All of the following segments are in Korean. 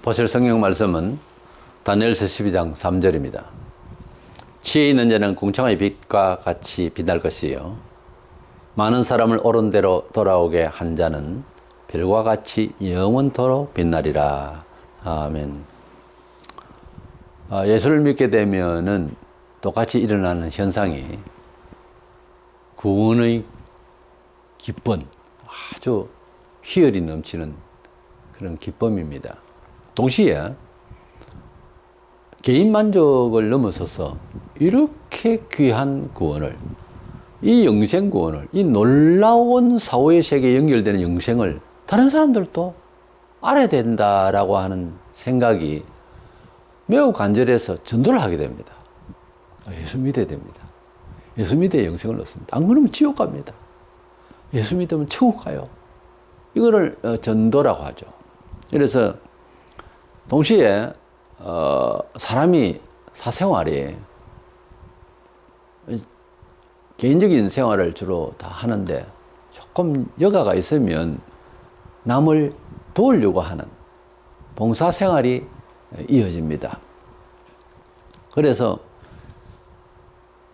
보실 성경 말씀은 다니엘서 12장 3절입니다. 지혜 있는 자는 궁창의 빛과 같이 빛날 것이요 많은 사람을 옳은 대로 돌아오게 한 자는 별과 같이 영원토록 빛나리라. 아멘. 예수를 믿게 되면은 똑같이 일어나는 현상이 구원의 기쁨, 아주 희열이 넘치는 그런 기쁨입니다. 동시에 개인 만족을 넘어서서 이렇게 귀한 구원을, 이 영생 구원을, 이 놀라운 사후의 세계에 연결되는 영생을 다른 사람들도 알아야 된다라고 하는 생각이 매우 간절해서 전도를 하게 됩니다. 예수 믿어야 됩니다. 예수 믿어야 영생을 얻습니다. 안 그러면 지옥 갑니다. 예수 믿으면 천국 가요. 이거를 전도라고 하죠. 그래서 동시에 사람이 사생활이 개인적인 생활을 주로 다 하는데 조금 여가가 있으면 남을 도우려고 하는 봉사생활이 이어집니다. 그래서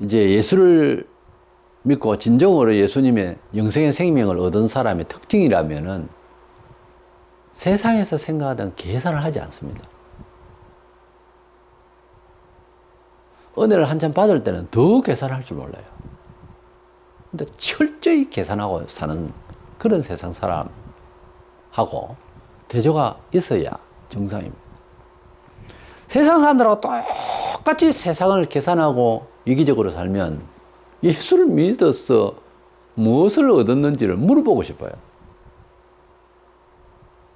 이제 예수를 믿고 진정으로 예수님의 영생의 생명을 얻은 사람의 특징이라면은 세상에서 생각하던 계산을 하지 않습니다. 은혜를 한참 받을 때는 더 계산할 줄 몰라요. 근데 철저히 계산하고 사는 그런 세상 사람하고 대조가 있어야 정상입니다. 세상 사람들하고 똑같이 세상을 계산하고 이기적으로 살면 예수를 믿어서 무엇을 얻었는지를 물어보고 싶어요.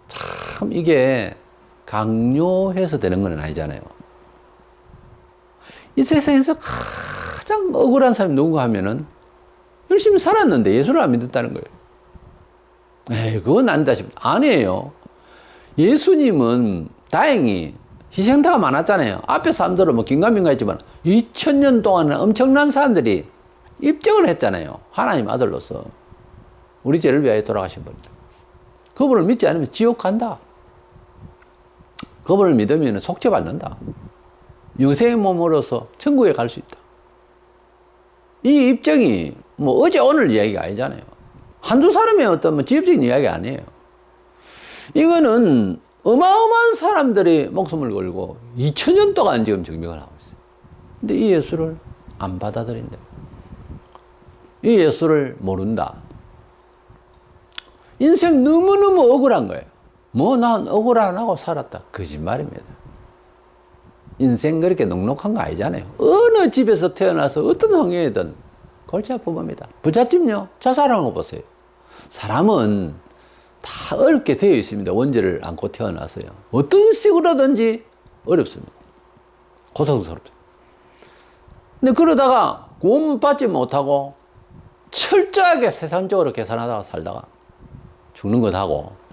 참 이게 강요해서 되는 건 아니잖아요. 이 세상에서 가장 억울한 사람이 누군가 하면은 열심히 살았는데 예수를 안 믿었다는 거예요. 에이, 그건 아니다 싶다. 아니에요. 예수님은 다행히 희생자가 많았잖아요. 앞에 사람들은 뭐 긴가민가 했지만 2000년 동안은 엄청난 사람들이 입증을 했잖아요. 하나님 아들로서 우리 죄를 위하여 돌아가신 분이다. 그분을 믿지 않으면 지옥 간다. 그분을 믿으면 속죄받는다. 영생의 몸으로서 천국에 갈 수 있다. 이 입증이 뭐 어제 오늘 이야기가 아니잖아요. 한두 사람의 어떤 뭐 지엽적인 이야기 아니에요. 이거는 어마어마한 사람들이 목숨을 걸고 2000년 동안 지금 증명을 하고 있어요. 근데 이 예수를 안 받아들인다. 이 예수를 모른다. 인생 너무너무 억울한 거예요. 뭐 난 억울 안 하고 살았다. 거짓말입니다. 인생 그렇게 넉넉한 거 아니잖아요. 어느 집에서 태어나서 어떤 환경이든 골치 아픕니다. 부잣집요? 자살하는 거 보세요. 사람은 다 어렵게 되어 있습니다. 원죄를 안고 태어나서요. 어떤 식으로든지 어렵습니다. 고통스럽습니다. 근데 그러다가 구원받지 못하고 철저하게 세상적으로 계산하다가 살다가 죽는 것하고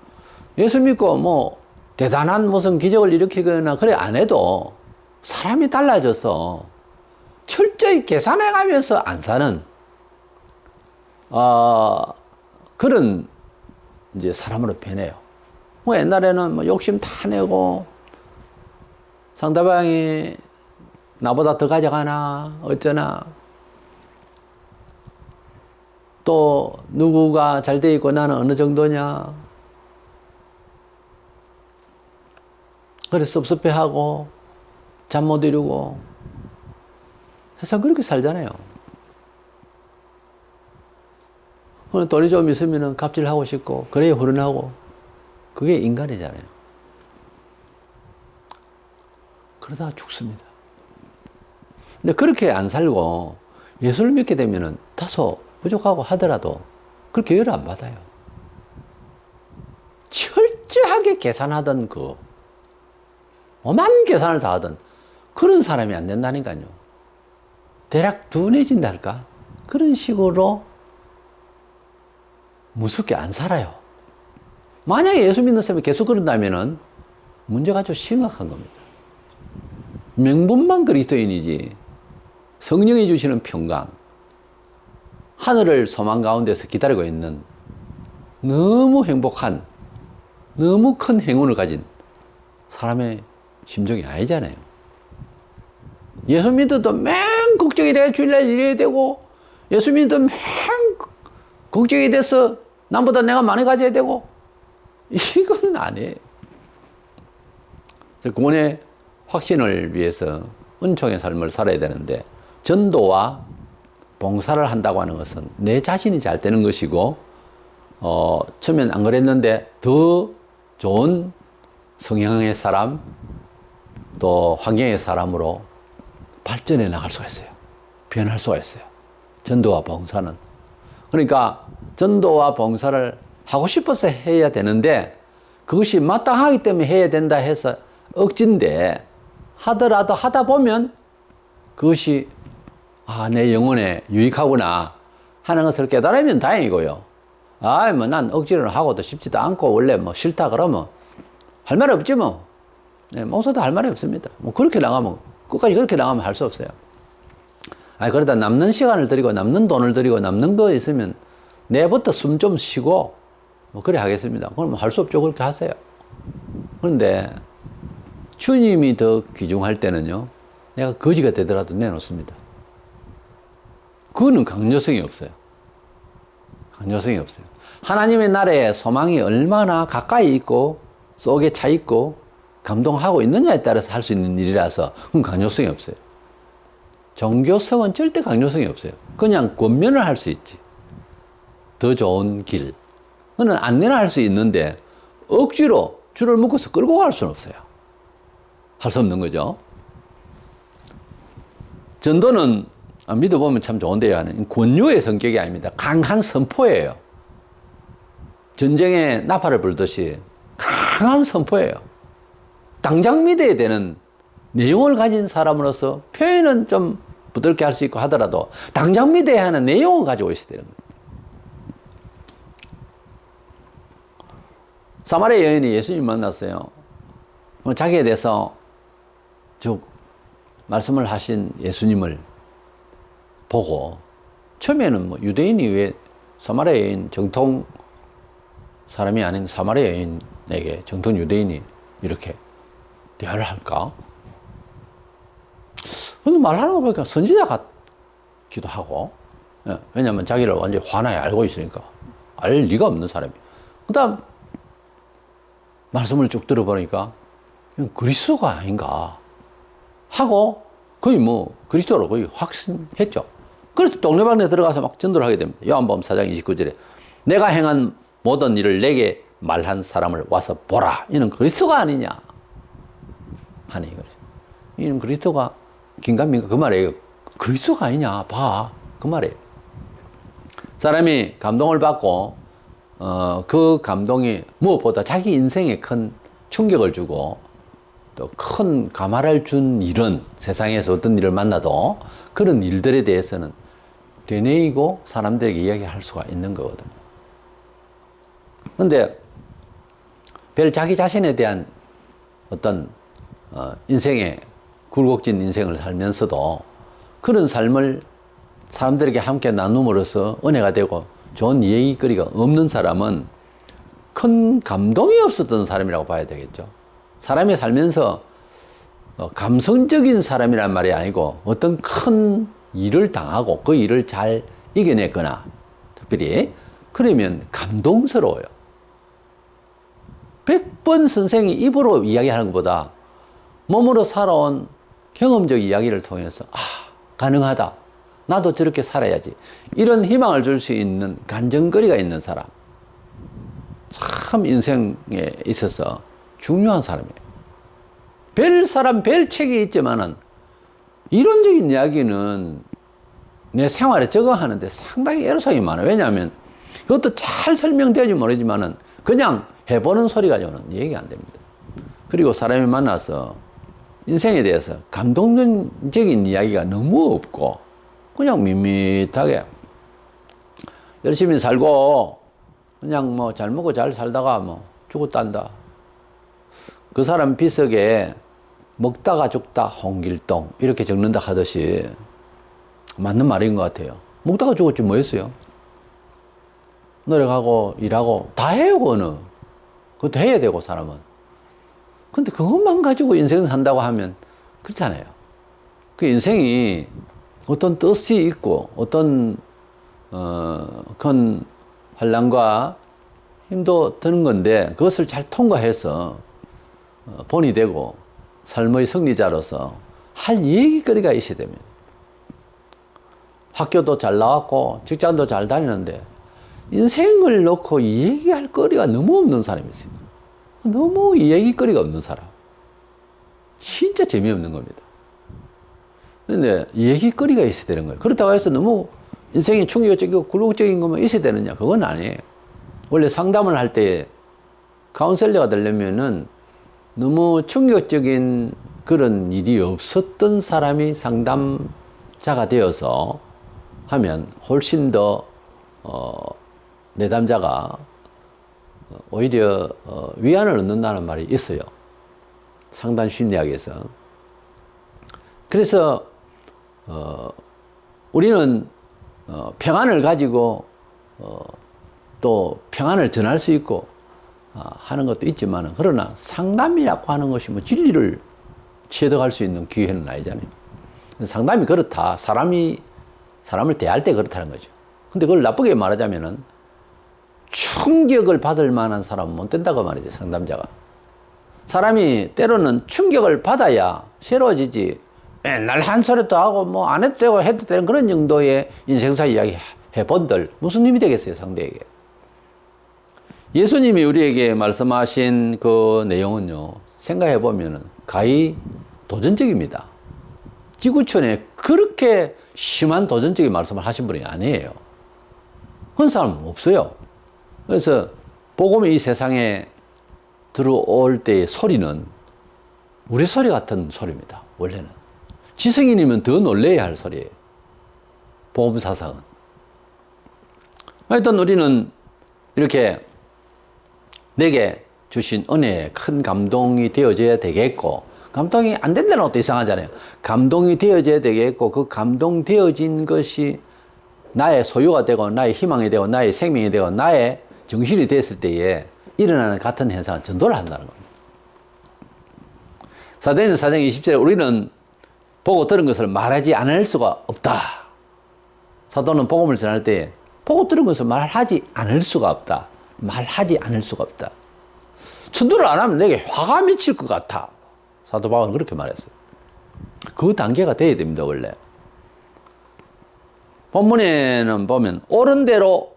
예수 믿고 뭐 대단한 무슨 기적을 일으키거나 그래 안 해도 사람이 달라져서 철저히 계산해가면서 안 사는 그런 이제 사람으로 변해요. 뭐 옛날에는 뭐 욕심 다 내고 상대방이 나보다 더 가져가나 어쩌나 또 누구가 잘 돼 있고 나는 어느 정도냐 그래서 섭섭해하고 잠 못 이루고 세상 그렇게 살잖아요. 돈이 좀 있으면 갑질하고 싶고 그래야 후련하고 그게 인간이잖아요. 그러다가 죽습니다. 근데 그렇게 안 살고 예수를 믿게 되면은 다소 부족하고 하더라도 그렇게 열을 안 받아요. 철저하게 계산하던 그 오만 계산을 다 하던 그런 사람이 안 된다니까요. 대략 둔해진다 할까? 그런 식으로 무섭게 안 살아요. 만약에 예수 믿는 사람이 계속 그런다면은 문제가 좀 심각한 겁니다. 명분만 그리스도인이지 성령이 주시는 평강, 하늘을 소망 가운데서 기다리고 있는 너무 행복한, 너무 큰 행운을 가진 사람의 심정이 아니잖아요. 예수 믿어도 맨 걱정이 돼. 주일날 이래야 되고, 예수 믿어도 맨 걱정이 돼서 남보다 내가 많이 가져야 되고, 이건 아니에요. 구원의 확신을 위해서 은총의 삶을 살아야 되는데, 전도와 봉사를 한다고 하는 것은 내 자신이 잘 되는 것이고, 처음엔 안 그랬는데 더 좋은 성향의 사람, 또 환경의 사람으로 발전해 나갈 수가 있어요. 변할 수가 있어요. 전도와 봉사는. 그러니까 전도와 봉사를 하고 싶어서 해야 되는데, 그것이 마땅하기 때문에 해야 된다 해서 억진데, 하더라도 하다 보면 그것이 내 영혼에 유익하구나 하는 것을 깨달으면 다행이고요. 뭐 난 억지로 하고도 싶지도 않고 원래 뭐 싫다 그러면 할 말 없지 뭐. 목사도 할 말이 없습니다. 뭐 그렇게 나가면, 끝까지 그렇게 나가면 할 수 없어요. 그러다 남는 시간을 들이고 남는 돈을 들이고 남는 거 있으면 내부터 숨 좀 쉬고 뭐 그래 하겠습니다. 그럼 할 수 없죠. 그렇게 하세요. 그런데 주님이 더 귀중할 때는요, 내가 거지가 되더라도 내놓습니다. 그거는 강요성이 없어요. 강요성이 없어요. 하나님의 나라에 소망이 얼마나 가까이 있고 속에 차 있고 감동하고 있느냐에 따라서 할 수 있는 일이라서 그건 강요성이 없어요. 종교성은 절대 강요성이 없어요. 그냥 권면을 할 수 있지. 더 좋은 길. 그는 안내를 할 수 있는데 억지로 줄을 묶어서 끌고 갈 수는 없어요. 할 수 없는 거죠. 전도는 믿어보면 참 좋은데요. 하는 권유의 성격이 아닙니다. 강한 선포예요. 전쟁에 나팔을 불듯이 강한 선포예요. 당장 믿어야 되는 내용을 가진 사람으로서 표현은 좀 부드럽게 할 수 있고 하더라도 당장 믿어야 하는 내용을 가지고 있어야 되는 거예요. 사마리아 여인이 예수님 만났어요. 자기에 대해서 쭉 말씀을 하신 예수님을 보고, 처음에는 뭐 유대인이 왜 사마리아 여인, 정통 사람이 아닌 사마리아 여인에게 정통 유대인이 이렇게 대화를 할까? 근데 말하는 거 보니까 선지자 같기도 하고, 왜냐하면 자기를 완전히 환하게 알고 있으니까 알 리가 없는 사람이. 그 다음 말씀을 쭉 들어보니까 그리스도가 아닌가 하고 거의 뭐 그리스도로 거의 확신했죠. 그래서 동네방네 들어가서 막 전도를 하게 됩니다. 요한복음 4장 29절에 내가 행한 모든 일을 내게 말한 사람을 와서 보라. 이는 그리스도가 아니냐 하니, 이는 그리스도가 긴가민가 그 말이에요. 그리스도가 아니냐 봐, 그 말이에요. 사람이 감동을 받고 그 감동이 무엇보다 자기 인생에 큰 충격을 주고 또 큰 감화를 준 일은, 세상에서 어떤 일을 만나도 그런 일들에 대해서는 되뇌이고 사람들에게 이야기할 수가 있는 거거든요. 그런데 별 자기 자신에 대한 어떤 인생의 굴곡진 인생을 살면서도 그런 삶을 사람들에게 함께 나눔으로써 은혜가 되고 좋은 이야기거리가 없는 사람은 큰 감동이 없었던 사람이라고 봐야 되겠죠. 사람이 살면서 감성적인 사람이란 말이 아니고 어떤 큰 일을 당하고 그 일을 잘 이겨냈거나 특별히 그러면 감동스러워요. 100번 선생이 입으로 이야기하는 것보다 몸으로 살아온 경험적 이야기를 통해서 가능하다. 나도 저렇게 살아야지. 이런 희망을 줄 수 있는 간증거리가 있는 사람. 참 인생에 있어서 중요한 사람이에요. 별 사람, 별 책이 있지만은 이론적인 이야기는 내 생활에 적응하는데 상당히 애로사항이 많아요. 왜냐하면 그것도 잘 설명되어지 모르지만은 그냥 해보는 소리 가지고는 얘기가 안 됩니다. 그리고 사람이 만나서 인생에 대해서 감동적인 이야기가 너무 없고 그냥 밋밋하게 열심히 살고 그냥 뭐 잘 먹고 잘 살다가 뭐 죽었단다. 그 사람 비석에 먹다가 죽다 홍길동 이렇게 적는다 하듯이 맞는 말인 것 같아요. 먹다가 죽었지 뭐 했어요? 노력하고 일하고 다 해요. 그거는. 그것도 해야 되고 사람은. 근데 그것만 가지고 인생을 산다고 하면 그렇잖아요. 그 인생이 어떤 뜻이 있고 어떤 큰 환난과 힘도 드는 건데 그것을 잘 통과해서 본이 되고 삶의 승리자로서 할 얘기거리가 있어야 됩니다. 학교도 잘 나왔고 직장도 잘 다니는데 인생을 놓고 얘기할 거리가 너무 없는 사람이 있어요. 너무 얘기거리가 없는 사람. 진짜 재미없는 겁니다. 근데 얘기거리가 있어야 되는 거예요. 그렇다고 해서 너무 인생이 충격적이고 굴욕적인 것만 있어야 되느냐? 그건 아니에요. 원래 상담을 할 때 카운셀러가 되려면은 너무 충격적인 그런 일이 없었던 사람이 상담자가 되어서 하면 훨씬 더 내담자가 오히려 위안을 얻는다는 말이 있어요. 상담 심리학에서. 그래서 우리는 평안을 가지고 또 평안을 전할 수 있고 하는 것도 있지만 그러나 상담이라고 하는 것이 뭐 진리를 취득할 수 있는 기회는 아니잖아요. 상담이 그렇다. 사람을 대할 때 그렇다는 거죠. 근데 그걸 나쁘게 말하자면은 충격을 받을 만한 사람은 못 된다고 말이죠. 상담자가. 사람이 때로는 충격을 받아야 새로워지지. 맨날 한 소리도 하고 뭐 안 해도 되고 해도 되는 그런 정도의 인생사 이야기 해본들 무슨 힘이 되겠어요, 상대에게. 예수님이 우리에게 말씀하신 그 내용은요, 생각해 보면은 가히 도전적입니다. 지구촌에 그렇게 심한 도전적인 말씀을 하신 분이 아니에요. 그런 사람은 없어요. 그래서 복음이 이 세상에 들어올 때의 소리는 우리 소리 같은 소리입니다. 원래는. 지성인이면 더 놀라야 할 소리예요. 복음 사상은. 하여튼 우리는 이렇게 내게 주신 은혜에 큰 감동이 되어져야 되겠고, 감동이 안 된다는 것도 이상하잖아요. 감동이 되어져야 되겠고, 그 감동되어진 것이 나의 소유가 되고, 나의 희망이 되고, 나의 생명이 되고, 나의 정신이 됐을 때에 일어나는 같은 현상은 전도를 한다는 겁니다. 사도행전 4장 20절에 우리는 보고 들은 것을 말하지 않을 수가 없다. 사도는 복음을 전할 때 보고 들은 것을 말하지 않을 수가 없다. 말하지 않을 수가 없다. 전도를 안 하면 내게 화가 미칠 것 같아. 사도 바울은 그렇게 말했어요. 그 단계가 돼야 됩니다, 원래. 본문에는 보면 옳은 대로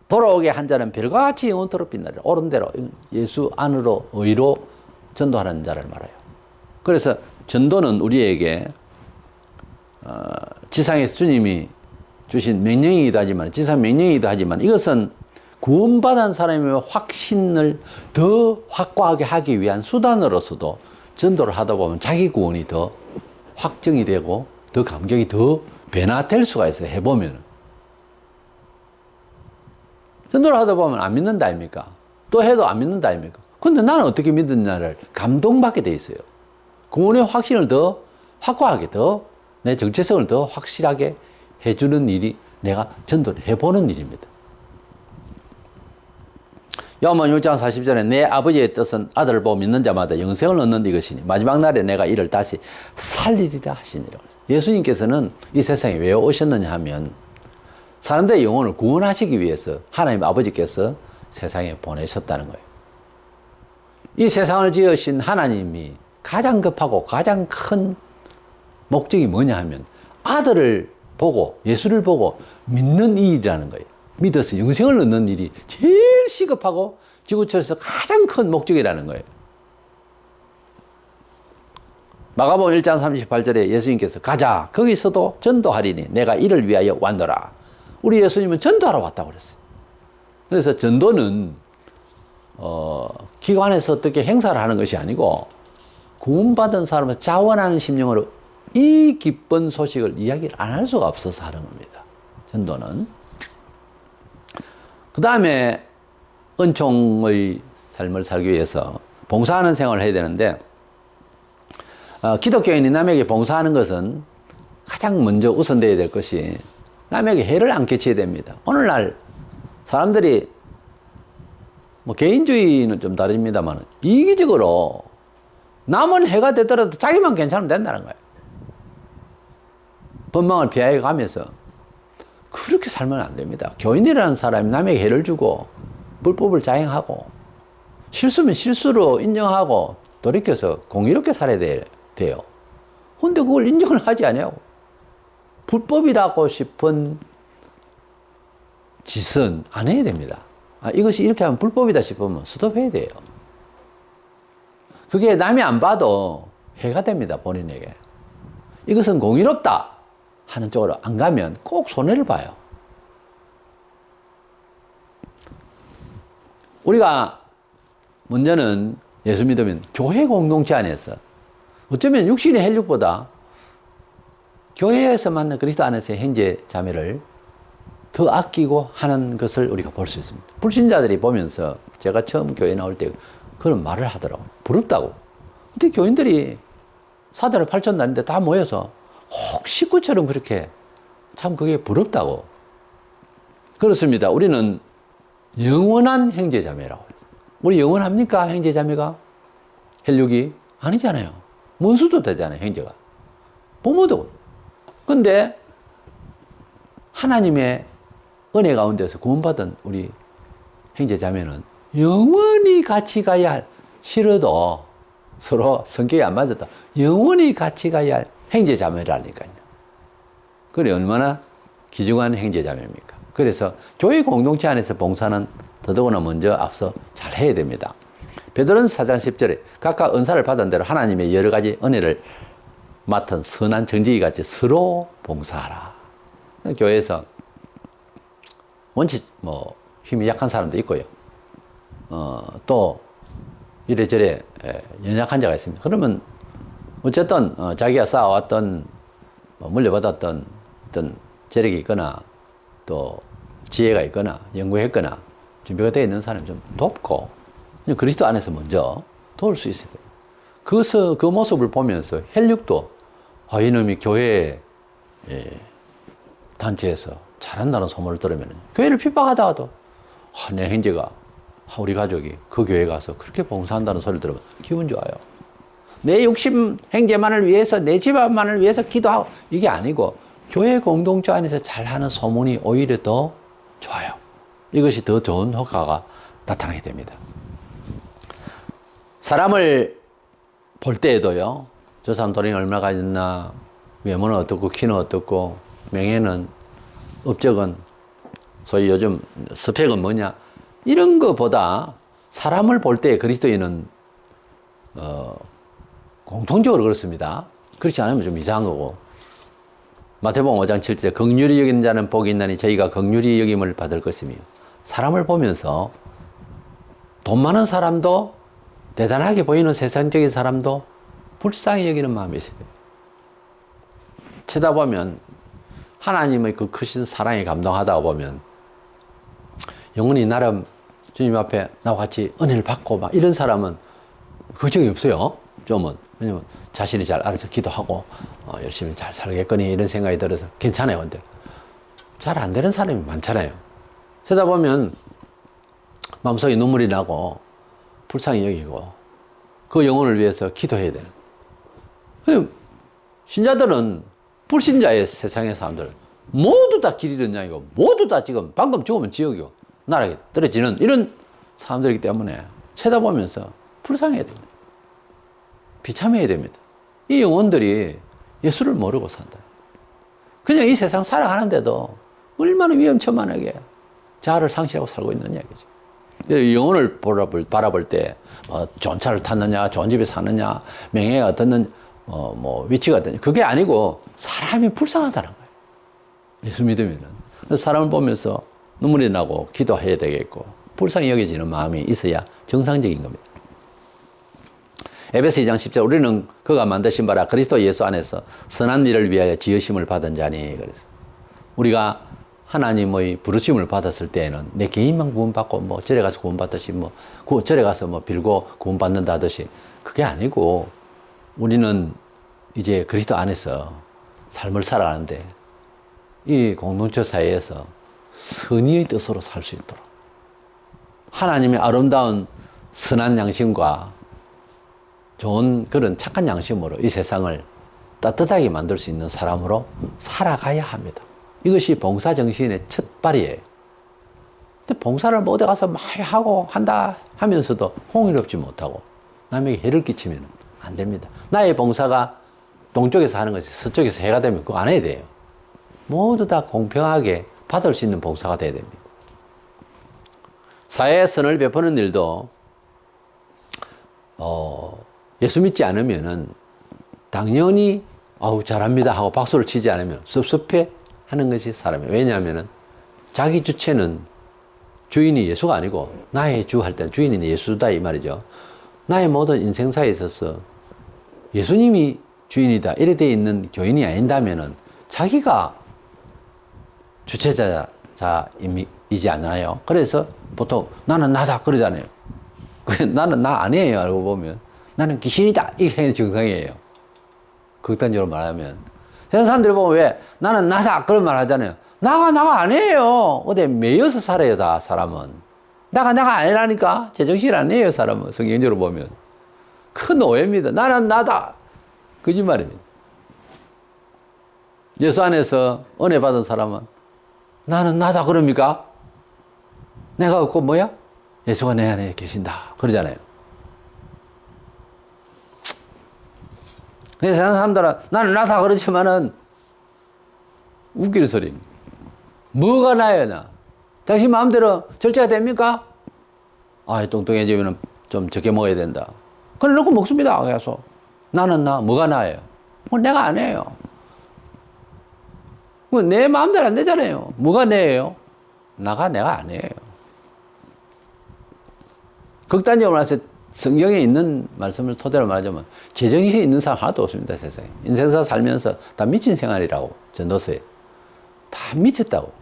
돌아오게 한 자는 별과 같이 영원토록 빛나리라. 옳은 대로 예수 안으로 의로 전도하는 자를 말해요. 그래서 전도는 우리에게 지상에서 주님이 주신 명령이기도 하지만 지상 명령이기도 하지만 이것은 구원받은 사람의 확신을 더 확고하게 하기 위한 수단으로서도 전도를 하다 보면 자기 구원이 더 확정이 되고 더 감격이 더 변화될 수가 있어요. 해보면. 전도를 하다 보면 안 믿는다 아닙니까? 또 해도 안 믿는다 아닙니까? 근데 나는 어떻게 믿느냐를 감동받게 돼 있어요. 구원의 확신을 더 확고하게 더 내 정체성을 더 확실하게 해주는 일이 내가 전도를 해보는 일입니다. 요한복음 6장 40절에 내 아버지의 뜻은 아들을 보고 믿는 자마다 영생을 얻는 이것이니 마지막 날에 내가 이를 다시 살리리라 하시니라. 예수님께서는 이 세상에 왜 오셨느냐 하면 사람들의 영혼을 구원하시기 위해서 하나님 아버지께서 세상에 보내셨다는 거예요. 이 세상을 지으신 하나님이 가장 급하고 가장 큰 목적이 뭐냐 하면 아들을 보고 예수를 보고 믿는 일이라는 거예요. 믿어서 영생을 얻는 일이 제일 시급하고 지구촌에서 가장 큰 목적이라는 거예요. 마가복음 1장 38절에 예수님께서 가자 거기서도 전도하리니 내가 이를 위하여 왔노라. 우리 예수님은 전도하러 왔다고 그랬어요. 그래서 전도는 기관에서 어떻게 행사를 하는 것이 아니고 구원받은 사람을 자원하는 심령으로 이 기쁜 소식을 이야기를 안 할 수가 없어서 하는 겁니다. 전도는. 그 다음에 은총의 삶을 살기 위해서 봉사하는 생활을 해야 되는데 기독교인이 남에게 봉사하는 것은 가장 먼저 우선되어야 될 것이 남에게 해를 안 끼쳐야 됩니다. 오늘날 사람들이 뭐 개인주의는 좀 다릅니다만 이기적으로 남은 해가 되더라도 자기만 괜찮으면 된다는 거예요. 법망을 피해 가면서 그렇게 살면 안 됩니다. 교인이라는 사람이 남에게 해를 주고 불법을 자행하고 실수면 실수로 인정하고 돌이켜서 공의롭게 살아야 돼요. 근데 그걸 인정을 하지 않아요. 불법이라고 싶은 짓은 안 해야 됩니다. 이것이 이렇게 하면 불법이다 싶으면 스톱해야 돼요. 그게 남이 안 봐도 해가 됩니다, 본인에게. 이것은 공의롭다 하는 쪽으로 안 가면 꼭 손해를 봐요. 우리가 먼저는 예수 믿으면 교회 공동체 안에서 어쩌면 육신의 혈육보다 교회에서 만난 그리스도 안에서의 형제 자매를 더 아끼고 하는 것을 우리가 볼 수 있습니다. 불신자들이 보면서 제가 처음 교회 나올 때 그런 말을 하더라고요. 부럽다고. 근데 교인들이 사달을 8천 달인데 다 모여서 혹 식구처럼 그렇게 참 그게 부럽다고. 그렇습니다. 우리는 영원한 형제자매라고. 우리 영원합니까? 형제자매가? 혈육이? 아니잖아요. 문수도 되잖아요. 형제가. 부모도. 근데 하나님의 은혜 가운데서 구원받은 우리 형제자매는 영원히 같이 가야 할, 싫어도 서로 성격이 안 맞아도 영원히 같이 가야 할 형제자매라니까요. 그래 얼마나 귀중한 형제자매입니까? 그래서 교회 공동체 안에서 봉사는 더더구나 먼저 앞서 잘 해야 됩니다. 베드로전서 4장 10절에 각각 은사를 받은 대로 하나님의 여러 가지 은혜를 맡은 선한 정직이 같이 서로 봉사하라. 교회에서 원체 힘이 약한 사람도 있고요. 또 이래저래 연약한 자가 있습니다. 그러면 어쨌든 자기가 쌓아왔던 물려받았던 어떤 재력이 있거나 또 지혜가 있거나 연구했거나 준비가 되어 있는 사람이 좀 돕고 그리스도 안에서 먼저 도울 수 있어야 돼요. 그 모습을 보면서 혈육도 이놈이 교회 단체에서 잘한다는 소문을 들으면 교회를 핍박하다가도 내 형제가 우리 가족이 그 교회 가서 그렇게 봉사한다는 소리를 들으면 기분 좋아요. 내 욕심 형제만을 위해서 내 집안만을 위해서 기도하고 이게 아니고 교회 공동체 안에서 잘하는 소문이 오히려 더 좋아요. 이것이 더 좋은 효과가 나타나게 됩니다. 사람을 볼 때에도요. 저 사람 돈이 얼마 가졌나, 외모는 어떻고, 키는 어떻고, 명예는, 업적은, 소위 요즘 스펙은 뭐냐, 이런 것보다 사람을 볼 때 그리스도인은 공통적으로 그렇습니다. 그렇지 않으면 좀 이상한 거고. 마태복음 5장 7절에 긍휼히 여기는 자는 복이 있나니 저희가 긍휼히 여김을 받을 것이며, 사람을 보면서 돈 많은 사람도 대단하게 보이는 세상적인 사람도 불쌍히 여기는 마음이 있어요. 쳐다보면 하나님의 그 크신 사랑에 감동하다가 보면 영원히 나름 주님 앞에 나와 같이 은혜를 받고 막 이런 사람은 걱정이 없어요. 좀은. 왜냐면 자신이 잘 알아서 기도하고 열심히 잘 살겠거니 이런 생각이 들어서 괜찮아요. 근데 잘 안 되는 사람이 많잖아요. 쳐다보면 마음속에 눈물이 나고 불쌍히 여기고 그 영혼을 위해서 기도해야 되는. 신자들은 불신자의 세상의 사람들 모두 다 길 잃은 양이고 모두 다 지금 방금 죽으면 지옥이고 나락에 떨어지는 이런 사람들이기 때문에 쳐다보면서 불쌍해야 됩니다. 비참해야 됩니다. 이 영혼들이 예수를 모르고 산다. 그냥 이 세상 살아가는데도 얼마나 위험천만하게 자아를 상실하고 살고 있는 이야기죠. 영혼을 바라볼 때 좋은 차를 탔느냐, 좋은 집에 사느냐, 명예가 어떻는 위치가 어떠냐, 그게 아니고 사람이 불쌍하다는 거예요. 예수 믿으면은. 사람을 보면서 눈물이 나고 기도해야 되겠고 불쌍히 여겨지는 마음이 있어야 정상적인 겁니다. 에베소 2장 10절 우리는 그가 만드신 바라 그리스도 예수 안에서 선한 일을 위하여 지으심을 받은 자니. 그래서 우리가 하나님의 부르심을 받았을 때에는 내 개인만 구원받고 절에 가서 구원받듯이 절에 가서 빌고 구원받는다 하듯이 그게 아니고 우리는 이제 그리스도 안에서 삶을 살아가는데 이 공동체 사이에서 선의의 뜻으로 살 수 있도록 하나님의 아름다운 선한 양심과 좋은 그런 착한 양심으로 이 세상을 따뜻하게 만들 수 있는 사람으로 살아가야 합니다. 이것이 봉사 정신의 첫 발이에요. 근데 봉사를 뭐 어디 가서 많이 하고 한다 하면서도 홍의롭지 못하고 남에게 해를 끼치면 안 됩니다. 나의 봉사가 동쪽에서 하는 것이 서쪽에서 해가 되면 그거 안 해야 돼요. 모두 다 공평하게 받을 수 있는 봉사가 돼야 됩니다. 사회에 선을 베푸는 일도 예수 믿지 않으면은 당연히 잘합니다 하고 박수를 치지 않으면 섭섭해 하는 것이 사람이에요. 왜냐하면은 자기 주체는 주인이 예수가 아니고 나의 주 할 때는 주인이 예수다 이 말이죠. 나의 모든 인생사에 있어서 예수님이 주인이다 이래 돼 있는 교인이 아닌다면은 자기가 주체자이지 않나요? 그래서 보통 나는 나다 그러잖아요. 나는 나 아니에요. 알고 보면 나는 귀신이다 이게 정상이에요. 극단적으로 말하면 세상 사람들이 보면 왜 나는 나다 그런 말 하잖아요. 나가 아니에요. 어디 매여서 살아요. 다 사람은 나가 아니라니까. 제정신 아니에요. 사람은 성경적으로 보면 큰 오해입니다. 나는 나다 거짓말입니다. 예수 안에서 은혜 받은 사람은 나는 나다 그럽니까? 내가 없고 뭐야? 예수가 내 안에 계신다 그러잖아요. 세상 사람들은 나는 나다 그렇지만은 웃기는 소리입니다. 뭐가 나요, 나? 당신 마음대로 절제가 됩니까? 뚱뚱해지면 좀 적게 먹어야 된다. 그래 놓고 먹습니다. 그래서 나는 뭐가 나예요? 내가 아니에요. 내 마음대로 안 되잖아요. 뭐가 내예요? 내가 아니에요. 극단적으로 말해서 성경에 있는 말씀을 토대로 말하자면 제정신이 있는 사람 하나도 없습니다. 세상에. 인생사 살면서 다 미친 생활이라고 전도서에. 다 미쳤다고.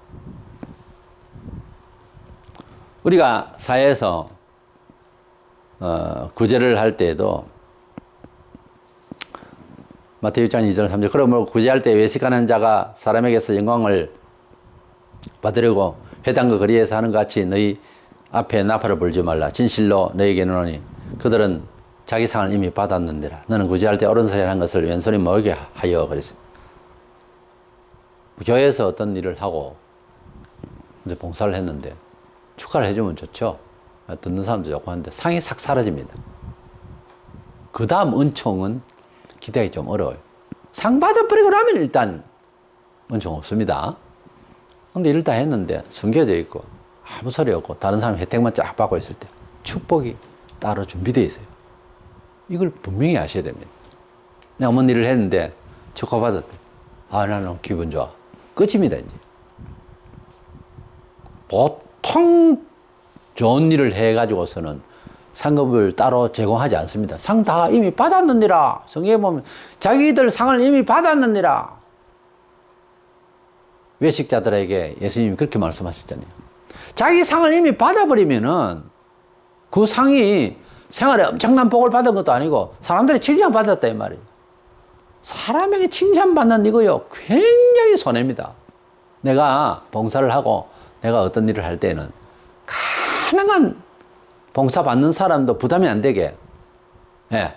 우리가 사회에서 구제를 할 때에도 마태복음 6장 2절 3절 그러므로 구제할 때 외식하는 자가 사람에게서 영광을 받으려고 회당과 거리에서 하는 것 같이 너희 앞에 나팔을 불지 말라. 진실로 너희에게 이르노니 그들은 자기 상을 이미 받았는데라. 너는 구제할 때 오른손에 한 것을 왼손이 모이게 하여 그랬습니다. 교회에서 어떤 일을 하고 이제 봉사를 했는데 축하를 해주면 좋죠. 듣는 사람도 좋고 하는데 상이 싹 사라집니다. 그 다음 은총은 기대하기 좀 어려워요. 상 받아버리고 나면 일단 은총 없습니다. 근데 일을 다 했는데 숨겨져 있고 아무 소리 없고 다른 사람 혜택만 쫙 받고 있을 때 축복이 따로 준비되어 있어요. 이걸 분명히 아셔야 됩니다. 내가 뭔 일을 했는데 축하받았대. 나는 기분 좋아. 끝입니다, 이제. 보통 좋은 일을 해가지고서는 상급을 따로 제공하지 않습니다. 상 다 이미 받았느니라. 성경에 보면 자기들 상을 이미 받았느니라. 외식자들에게 예수님이 그렇게 말씀하셨잖아요. 자기 상을 이미 받아버리면은 그 상이 생활에 엄청난 복을 받은 것도 아니고 사람들이 칭찬받았다 이 말이에요. 사람에게 칭찬받는 이거요 굉장히 손해입니다. 내가 봉사를 하고 내가 어떤 일을 할 때는 가능한 봉사 받는 사람도 부담이 안 되게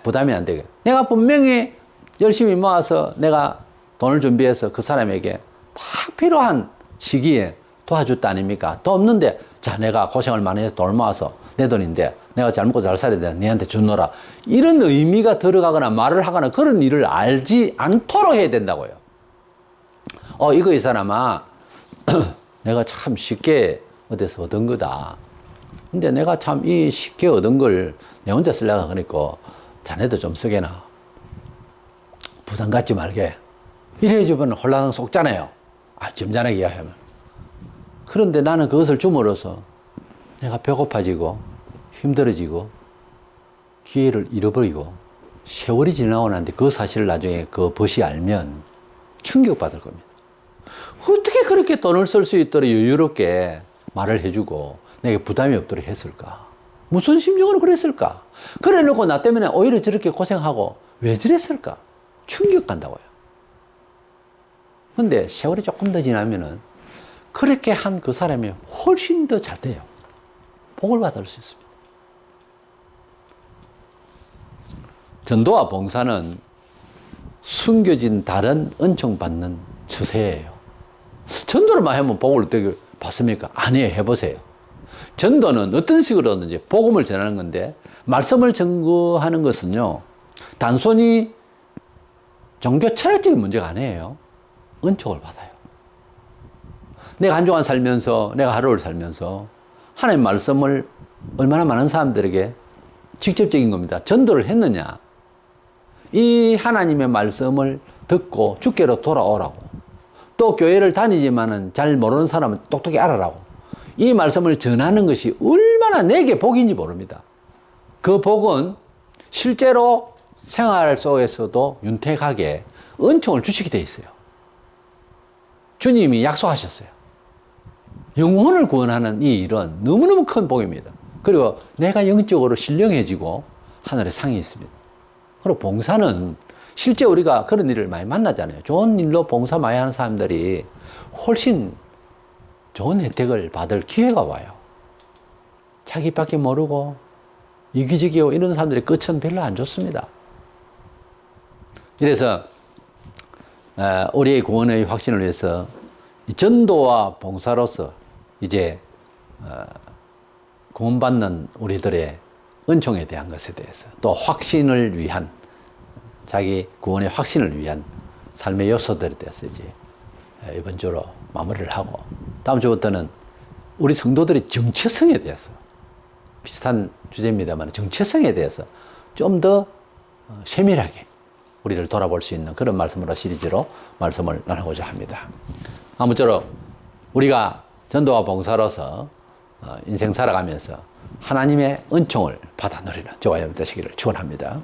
부담이 안 되게 내가 분명히 열심히 모아서 내가 돈을 준비해서 그 사람에게 딱 필요한 시기에 도와줬다 아닙니까? 또 없는데 자 내가 고생을 많이 해서 돈을 모아서 내 돈인데 내가 잘 먹고 잘 살아야 돼 니한테 주노라 이런 의미가 들어가거나 말을 하거나 그런 일을 알지 않도록 해야 된다고요. 이거 이 사람아 내가 참 쉽게 어디서 얻은 거다. 근데 내가 참 이 쉽게 얻은 걸 내 혼자 쓰려고 그러니까 자네도 좀 쓰게나. 부담 갖지 말게. 이래 주면 혼란 속잖아요. 점잖게 이야기하면. 그런데 나는 그것을 줌으로써 내가 배고파지고 힘들어지고 기회를 잃어버리고 세월이 지나고 나는데 그 사실을 나중에 그 벗이 알면 충격받을 겁니다. 어떻게 그렇게 돈을 쓸 수 있도록 여유롭게 말을 해주고 내게 부담이 없도록 했을까? 무슨 심정으로 그랬을까? 그래 놓고 나 때문에 오히려 저렇게 고생하고 왜 저랬을까? 충격 간다고요. 근데 세월이 조금 더 지나면은 그렇게 한 그 사람이 훨씬 더 잘 돼요. 복을 받을 수 있습니다. 전도와 봉사는 숨겨진 다른 은총 받는 추세예요. 전도를만 하면 복을 어떻게 받습니까? 아니에요. 해보세요. 전도는 어떤 식으로든지 복음을 전하는 건데, 말씀을 전거하는 것은요, 단순히 종교 철학적인 문제가 아니에요. 은총을 받아요. 내가 한 주간 살면서, 내가 하루를 살면서 하나님 말씀을 얼마나 많은 사람들에게 직접적인 겁니다. 전도를 했느냐. 이 하나님의 말씀을 듣고 주께로 돌아오라고. 또 교회를 다니지만은 잘 모르는 사람은 똑똑히 알아라고. 이 말씀을 전하는 것이 얼마나 내게 복인지 모릅니다. 그 복은 실제로 생활 속에서도 윤택하게 은총을 주시게 돼 있어요. 주님이 약속하셨어요. 영혼을 구원하는 이 일은 너무너무 큰 복입니다. 그리고 내가 영적으로 신령해지고 하늘에 상이 있습니다. 그리고 봉사는 실제 우리가 그런 일을 많이 만나잖아요. 좋은 일로 봉사 많이 하는 사람들이 훨씬 좋은 혜택을 받을 기회가 와요. 자기밖에 모르고 이기적이고 이런 사람들의 끝은 별로 안 좋습니다. 이래서 우리의 구원의 확신을 위해서 전도와 봉사로서 이제 구원받는 우리들의 은총에 대한 것에 대해서, 또 확신을 위한, 자기 구원의 확신을 위한 삶의 요소들에 대해서 이제 이번 주로 마무리를 하고, 다음 주부터는 우리 성도들의 정체성에 대해서, 비슷한 주제입니다만 정체성에 대해서 좀 더 세밀하게 우리를 돌아볼 수 있는 그런 말씀으로 시리즈로 말씀을 나누고자 합니다. 아무쪼록 우리가 전도와 봉사로서 인생 살아가면서 하나님의 은총을 받아 누리는 저와 여러분 되시기를 축원합니다.